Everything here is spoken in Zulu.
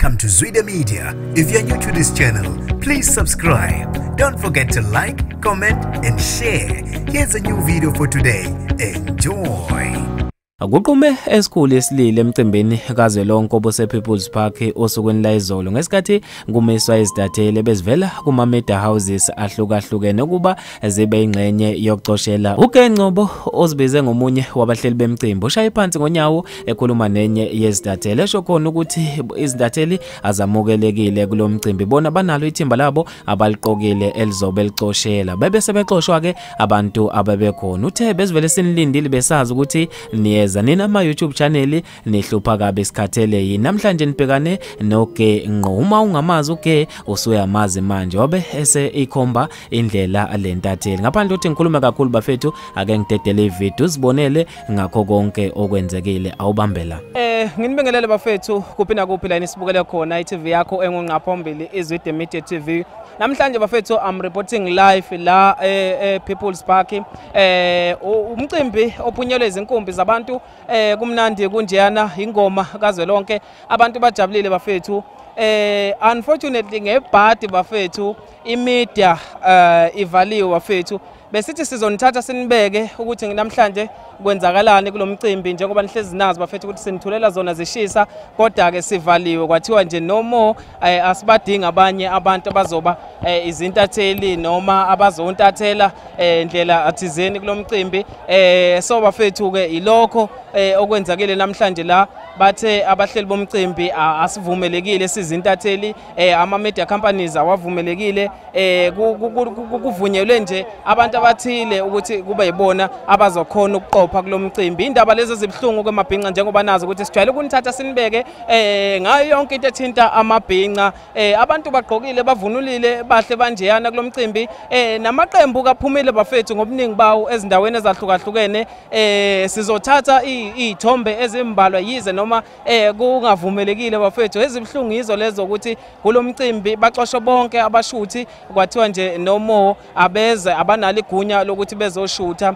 Welcome to Zwida Media. If you're new to this channel, please subscribe. Don't forget to like, comment and share. Here's a new video for today. Enjoy. Kuqhume esikhulu isililo emcimbini kaZwelonke obuse People's Park osukwini la izolo ngesikhathi kumiswa izidathele bezivela kuma media houses ahlukahlukene kuba zibe ingxenye yokucoshela uGengcobo ozibize ngomunye wabahleli bemcimbi ushaya phansi ngonyawo ekhuluma nenye yezidathele esho khona ukuthi izidatheli azamukelekile kulomcimbi bona banalo ithimba labo abaliqokile elizobe licoshela bebe sebexoshwa ke abantu ababekhona uthe bezivele sinilindile besazi ukuthi niye nina ama YouTube channel nihlupha kabe isikhathele yini namhlanje nibhekane noGengcobo uma ungamazi uGe usuyamazi manje wabe ese ikhomba indlela alentatheli ngaphandle ukuthi ngikhuluma kakhulu bafethu ake ngidedele ivideo sibonele ngakho konke okwenzekile awubambela nginibingelele bafethu kuphi na kuphi la nisibukele khona iTV yakho engonqaphombili iZwida Media TV. Namhlanje bafethu I'm reporting live la People's Park umcimbi ophunyelwe izinkumbi zabantu kumnandi kunjeyana ingoma kaZwelonke abantu bajabulile bafethu. Unfortunately ngebhadi bafethu imedia ivaliwe bafethu besithi sizonithatha sinibeke ukuthi namhlanje kwenzakalani kulomcimbi njengoba nihlezi nazi bafethu ukuthi sinithulela zona zishisa kodwa ke sivaliwe kwathiwa nje no more asibadinga abanye abantu abazoba izintatheli noma abazontathela indlela athizeni kulomcimbi so bafethu ke ilokho okwenzakile namhlanje la bathe abahleli bomcimbi asivumelekile sizintatheli ama media companies awavumelekile kuvunyelwe nje abantu abathile ukuthi kube yibona abazokhona ukuqopha kulomcimbi indaba lezi ezibhlungu kwemabhinqa njengoba nazo ukuthi sijwayele ukunithatha sinibeke ngayo yonke into ethinta amabhinqa abantu bagqokile bavunulile bahle banjeyana kulomcimbi namaqembu kaphumile bafethu ngobuningi bawo ezindaweni ezahlukahlukene sizothatha izithombe ezimbalwa yize noma kungavumelekile bafethu ezibhlungu izo lezo ukuthi kulomcimbi baxoshwe bonke abashuthi kwathiwa nje no more abeze abanalo igunya lokuthi bezoshutha